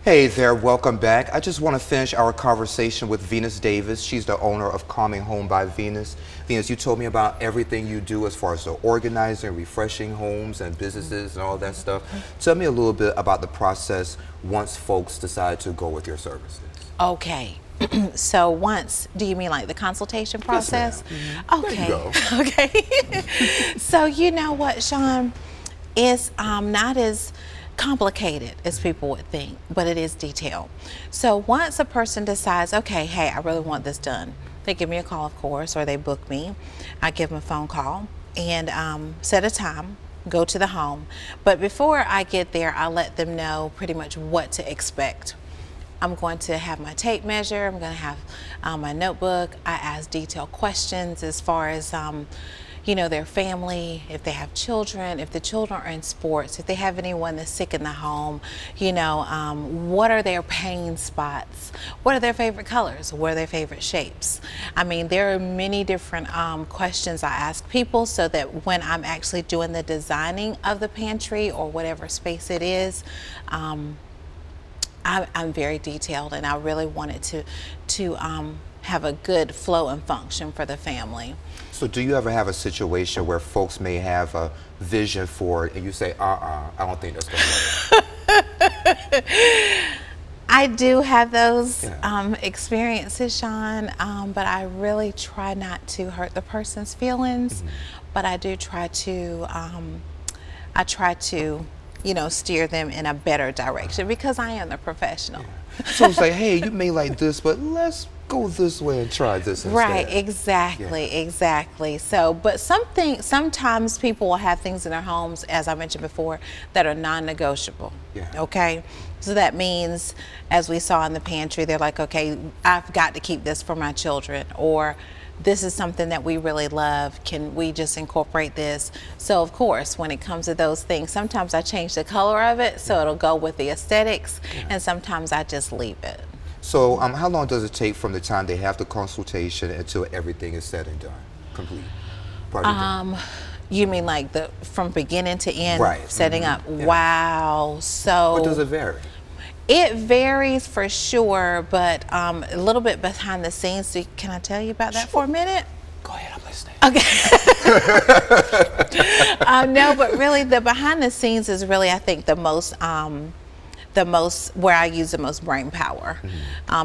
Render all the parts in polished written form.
Hey there, welcome back. I just want to finish our conversation with Venus Davis. She's the owner of Calming Home by Venus. Venus, you told me about everything you do as far as the organizing, refreshing homes and businesses and all that stuff. Tell me a little bit about the process once folks decide to go with your services. Okay. So once, do you mean like the consultation process? Yes, ma'am. Okay. There you go. Okay. So you know what, Sean? It's not as complicated as people would think, but it is detailed. So once a person decides, okay, hey, I really want this done, they give me a call, of course, or they book me. I give them a phone call and set a time, go to the home. But before I get there, I let them know pretty much what to expect. I'm going to have my tape measure, I'm going to have my notebook. I ask detailed questions as far as you know, their family, if they have children, if the children are in sports, if they have anyone that's sick in the home, you know, what are their pain spots? What are their favorite colors? What are their favorite shapes? I mean, there are many different questions I ask people so that when I'm actually doing the designing of the pantry or whatever space it is, I'm very detailed, and I really wanted to have a good flow and function for the family. So do you ever have a situation where folks may have a vision for it and you say, I don't think that's going to work? I do have those experiences, Sean, but I really try not to hurt the person's feelings, but I do try to, you know, steer them in a better direction because I am the professional. So it's like, hey, you may like this, but let's go this way and try this instead. Right, exactly. So, but sometimes people will have things in their homes, as I mentioned before, that are non-negotiable. Okay, so that means, as we saw in the pantry, they're like, okay, I've got to keep this for my children, or this is something that we really love. Can we just incorporate this? So of course, when it comes to those things, sometimes I change the color of it so it'll go with the aesthetics, and sometimes I just leave it. So how long does it take from the time they have the consultation until everything is said and done, complete? You mean like from beginning to end, right. setting up? Yeah. Wow. So. Or does it vary? It varies for sure, but a little bit behind the scenes. So can I tell you about that for a minute? Go ahead, I'm listening. Okay. No, but really the behind the scenes is really, I think, the most where I use the most brain power.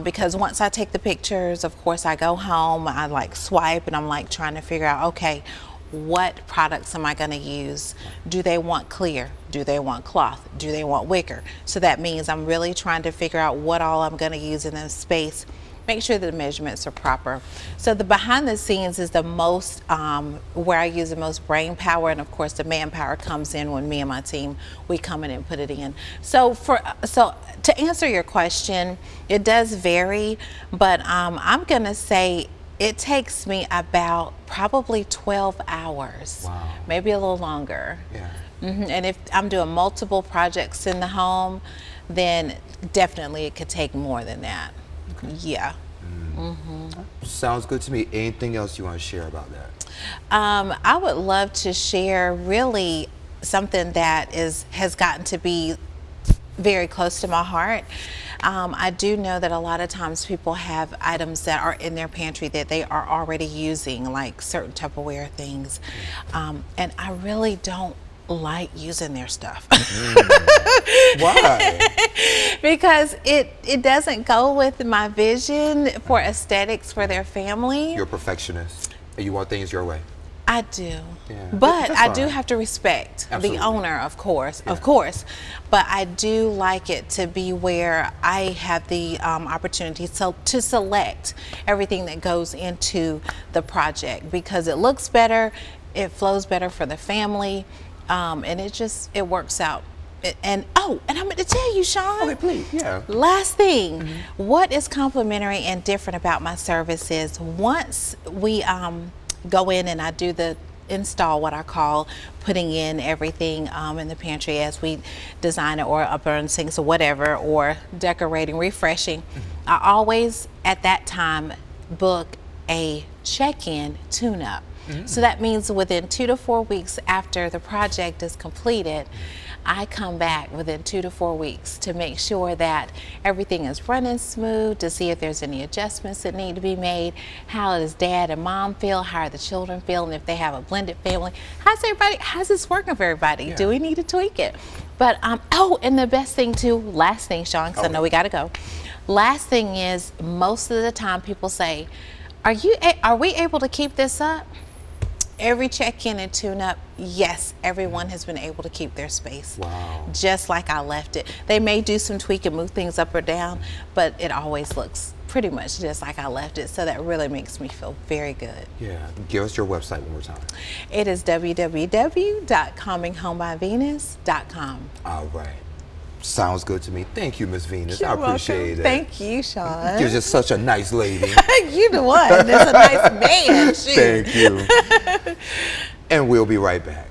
Because once I take the pictures, of course, I go home, I like swipe, and I'm like trying to figure out, okay, what products am I going to use? Do they want clear? Do they want cloth? Do they want wicker? So that means I'm really trying to figure out what all I'm going to use in this space. Make sure the measurements are proper. So the behind the scenes is the most where I use the most brain power, and of course the manpower comes in when me and my team, we come in and put it in. So to answer your question, it does vary, but I'm gonna say it takes me about probably 12 hours. Wow. Maybe a little longer. Yeah. And if I'm doing multiple projects in the home, then definitely it could take more than that. Okay. Yeah. Sounds good to me. Anything else you want to share about that? I would love to share really something that has gotten to be very close to my heart. I do know that a lot of times people have items that are in their pantry that they are already using, like certain Tupperware things, and I really don't like using their stuff. Why? Because it doesn't go with my vision for aesthetics for their family. You're a perfectionist and you want things your way. I do, yeah. But I do have to respect Absolutely. the owner, of course, but I do like it to be where I have the opportunity to select everything that goes into the project, because it looks better, it flows better for the family, and it works out. And I'm going to tell you, Sean. Okay, please. Yeah. Last thing, what is complimentary and different about my service is once we go in and I do the install, what I call putting in everything in the pantry as we design it, or up on sinks or whatever, or decorating, refreshing. I always at that time book a check-in tune-up. So that means within 2 to 4 weeks after the project is completed, I come back within 2 to 4 weeks to make sure that everything is running smooth, to see if there's any adjustments that need to be made. How does dad and mom feel? How are the children feeling? If they have a blended family, how's this working for everybody? Yeah. Do we need to tweak it? But oh, and the best thing too, last thing, Sean, because I know we got to go. Last thing is, most of the time people say, are we able to keep this up? Every check-in and tune-up, yes, everyone has been able to keep their space. Wow. Just like I left it. They may do some tweak and move things up or down, but it always looks pretty much just like I left it. So that really makes me feel very good. Yeah. Give us your website one more time. It is www.calminghomebyvenus.com. All right. Sounds good to me. Thank you, Miss Venus. You're I appreciate welcome. it. Thank you, Sean. You're just such a nice lady. You the one. That's a nice man. Shoot. Thank you. And we'll be right back.